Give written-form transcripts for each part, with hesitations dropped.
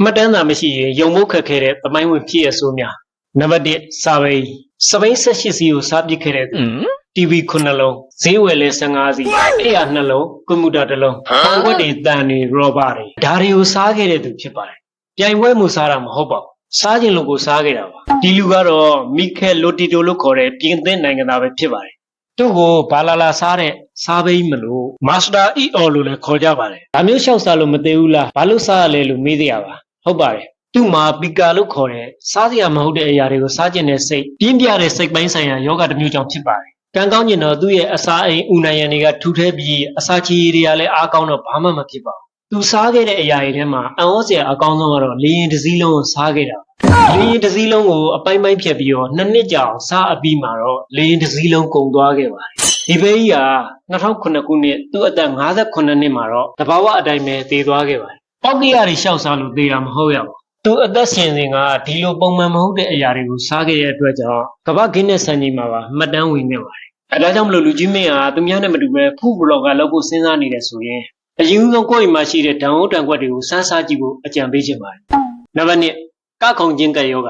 မှတ်တမ်းသာမရှိရင်ယုံဖို့ခက်ခဲတဲ့သမိုင်းဝင်ဖြစ်ရဆိုးများနံပါတ်1စာပိန်စပိန်18စီကိုစားပစ်ခဲ့တဲ့ TV 9လုံးဈေးဝယ်လဲ15စီအဲ့ရ2လုံးကွန်ပျူတာ1လုံးပေါင်ဝက်တွေတန်တွေရောဘာတွေဒါတွေကိုစားခဲ့တဲ့သူဖြစ်ပါတယ်ပြိုင်ပွဲမှုစားတာမဟုတ်ပါဘူးစားခြင်းလို့ကိုစားခဲ့တာပါဒီလူကတော့မီခဲလိုတီတိုလို့ခေါ်တဲ့ပြင်သစ်နိုင်ငံသားပဲဖြစ်ပါတယ်သူ့ကိုဘာလာစားတဲ့စားပိန်မလို့မာစတာအီအော်လို့လည်းခေါ်ကြပါတယ်ဒါမျိုးလျှောက်စားလို့မသေးဘူးလားဘာလို့စားရလဲလို့မေးကြရပါဟုတ်ပါတယ်သူ့မှာပီကာလို့ခေါ်တဲ့စားစရာမဟုတ်တဲ့အရာတွေကိုစားကျင်တဲ့စိတ်ပြင်းပြတဲ့စိတ်ပိုင်းဆိုင်ရာယောဂတစ်မျိုးကြောင့်ဖြစ်ပါတယ်ကံကောင်းကျင်တော့သူ့ရဲ့အစာအိမ်ဦးနိုင်ရန်တွေကထူထဲပြီးအစာချီတွေကလည်းအားကောင်းတော့ဘာမှမဖြစ်ပါဘူးသူစားခဲ့တဲ့အရာတွေထဲမှာအံ့ဩစရာအကောင်းဆုံးကတော့လေရင်တစ်စည်းလုံးကိုစားခဲ့တာလေရင်တစ်စည်းလုံးကိုအပိုင်းပိုင်းဖြတ်ပြီးတော့2နှစ်ကြာအောင်စားအပြီးမှာတော့လေရင်တစ်စည်းလုံးကုန်သွားခဲ့ပါတယ်ဒီဘေးကြီးက2009ခုနှစ်သူ့အသက်58နှစ်မှာတော့တဘာဝအတိုင်းပဲသေသွားခဲ့ပါတယ်ပောက်ကရတွေရှောက်စားလို့သေတာမဟုတ်ရပါဘူးသူအသက်ရှင်စဉ်ကဒီလိုပုံမှန်မဟုတ်တဲ့အရာတွေကိုစားခဲ့တဲ့အတွက်ကြောင့်ကမ္ဘာဂင်းနစ်စံချိန်မှာပါမှတ်တမ်းဝင်နေပါတယ်အဲဒါကြောင့်မလို့လူကြီးမင်းဟာသူများနဲ့မတူပဲဖူးဘလော့ကလောက်ဖို့စဉ်းစားနေတယ်ဆိုရင်အရင်ဆုံးကိုယ့်အိမ်မှာရှိတဲ့ဓာတ်အိုးတံကွက်တွေကိုစမ်းစားကြည့်ဖို့အကြံပေးချင်ပါတယ်နံပါတ်1ကခုန်ခြင်းကယောဂ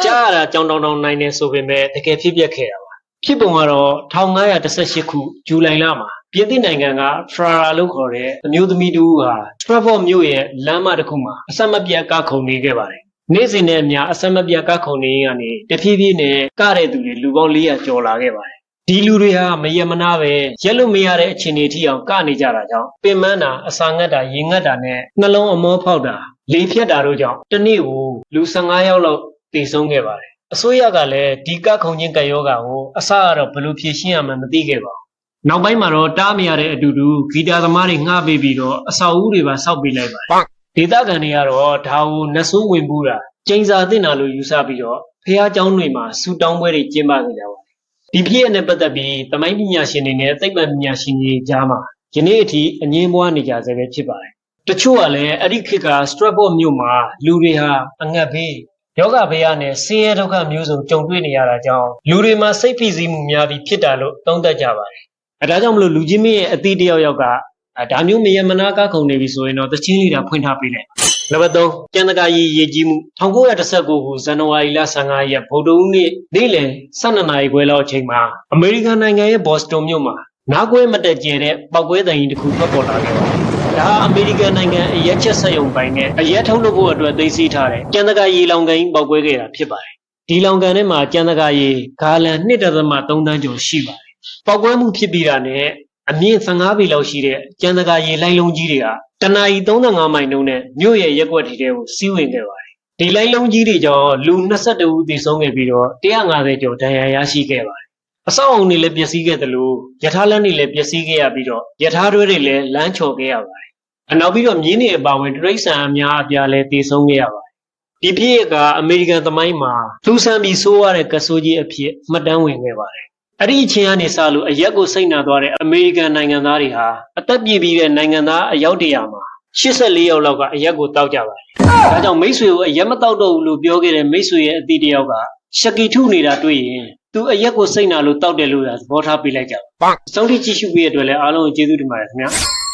ကြားရတာကြောင်တောင်နိုင်နေဆိုပေမဲ့တကယ်ဖြစ်ပျက်ခဲ့တာပါဖြစ်ပုံကတော့1518ခုဇူလိုင်လမှာပြင်သစ်နိုင်ငံကဖရာရာလို့ခေါ်တဲ့အမျိုးသမီးတူဟာစထရက်ဖော့မြို့ရဲ့လမ်းမတစ်ခုမှာအဆက်မပြတ်ကခုန်နေခဲ့ပါတယ်နေ့စဉ်နဲ့အမျှအဆက်မပြတ်ကခုန်နေရကနေတဖြည်းဖြည်းနဲ့ကတဲ့သူတွေလူပေါင်း400ကျော်လာခဲ့ပါတယ်ဒီလူတွေဟာမယမနာပဲရက်လို့မရတဲ့အခြေအနေထိအောင်ကနေကြတာကြောင့်ပင်မန်းတာအစာငတ်တာရေငတ်တာနဲ့နှလုံးအမောဖောက်တာလေဖြတ်တာတို့ကြောင့်တစ်နေ့ကိုလူ15ယောက်လောက်သေဆုံးခဲ့ပါတယ်အစိုးရကလည်းဒီကခုန်ခြင်းကယောဂါကိုအစကတော့ဘယ်လိုဖြေရှင်းရမှန်းမသိခဲ့ပါဘူးနောက်ပိုင်းမှာတော့တားမရတဲ့အတူတူဂီတာသမားတွေငှားပေးပြီးတော့အဆောက်အဦတွေပါဆောက်ပေးလိုက်ပါတယ်ဒေသခံတွေကတော့ဒါကိုနှဆိုးဝင်ပူးတာကျိန်စာတင်တာလို့ယူဆပြီးတော့ဖះเจ้าတွေမှာဆူတောင်းပွဲတွေကျင်းပကြကြပါတယ်ဒီဖြစ်ရတဲ့ပတ်သက်ပြီးသမိုင်းပညာရှင်တွေနဲ့သိပ္ပံပညာရှင်တွေကြားမှာယနေ့အထိအငြင်းပွားနေကြဆဲပဲဖြစ်ပါတယ်တချို့ကလည်းအဲ့ဒီခေတ်ကစထရက်ဘော့မြို့မှာလူတွေဟာအငတ်ဘေးယောဂဘေးရနဲ့ဆင်းရဲဒုက္ခမျိုးစုံကြုံတွေ့နေရတာကြောင့်လူတွေမှာစိတ်ဖိစီးမှုများပြီးဖြစ်တာလို့သုံးသပ်ကြပါတယ်အဲဒါကြောင့်မလို့လူကြီးမင်းရဲ့အသီးတယောက်ကဒါမျိုးမယမနာကခုန်နေပြီဆိုရင်တော့တချင်းလေးတာဖွင့်ထားပေးလိုက်နံပါတ်3ကျန်တကာရေးရည်ကြီးမှု1919ခုဇန်နဝါရီလ15ရက်ဗုဒ္ဓဦးနေ့နေ့လယ်12နာရီခွဲလောက်အချိန်မှာအမေရိကန်နိုင်ငံရဲ့ဘော့စတွန်မြို့မှာနားကွဲမတက်ကျဲတဲ့ပောက်ကွဲတံကြီးတစ်ခုထွက်ပေါ်လာခဲ့ပါတယ်။ဒါဟာအမေရိကန်နိုင်ငံအရက်ချက်စက်ရုံပိုင်းနဲ့အရက်ထုတ်လုပ်ဖို့အတွက်သိမ်းဆည်းထားတဲ့ကျန်တကာရေလောင်ကန်ပောက်ကွဲခဲ့တာဖြစ်ပါတယ်။ဒီလောင်ကန်ထဲမှာကျန်တကာရေဂါလန်1.3 သန်းကျော်ရှိပါတယ်။ပောက်ကွဲမှုဖြစ်ပြီးတာနဲ့အမြင့်15ပေလောက်ရှိတဲ့ကျန်တကာရေလိုင်းလုံးကြီးတွေကတနာရီ35မိုင်နှုန်းနဲ့မြို့ရဲ့ရက်ွက်ထီထဲကိုစီးဝင်ခဲ့ပါတယ်။ဒီလိုင်းလုံးကြီးတွေကြောင့်လူ22ဦးသေဆုံးခဲ့ပြီးတော့150ကျော်ဒဏ်ရာရရှိခဲ့ပါတယ်။အဆောက်အုံတွေလည်းပျက်စီးခဲ့သလိုရထားလမ်းတွေလည်းပျက်စီးခဲ့ရပြီးတော့ရထားတွဲတွေလည်းလမ်းချော်ခဲ့ရပါတယ်။နောက်ပြီးတော့မြင်းတွေအပါအဝင်တရိတ်ဆန်အများအပြားလည်းသေဆုံးခဲ့ရပါတယ်။ဒီဖြစ်ရပ်ကအမေရိကန်သမိုင်းမှာထူးဆန်းပြီးဆိုးရတဲ့ကဆိုးကြီးအဖြစ်မှတ်တမ်းဝင်ခဲ့ပါတယ်။အဲ့ဒီအချိန်ကနေစလို့အရက်ကိုစိတ်နာသွားတဲ့အမေရိကန်နိုင်ငံသားတွေဟာအသက်ပြည့်ပြီးတဲ့နိုင်ငံသားအယောက်100မှာ84ယောက်လောက်ကအရက်ကိုတောက်ကြပါတယ်။ဒါကြောင့်မိတ်ဆွေကိုအရက်မတောက်တော့ဘူးလို့ပြောခဲ့တဲ့မိတ်ဆွေရဲ့အသီးတယောက်ကရှက်ကီထုနေတာတွေ့ရင်သူအရက်ကိုစိတ်နာလို့တောက်တယ်လို့သဘောထားပေးလိုက်ကြပါ။စောင့်ကြည့်ကြည့်ရှုပေးတဲ့အတွက်လည်းအားလုံးကိုကျေးဇူးတင်ပါတယ်ခင်ဗျာ။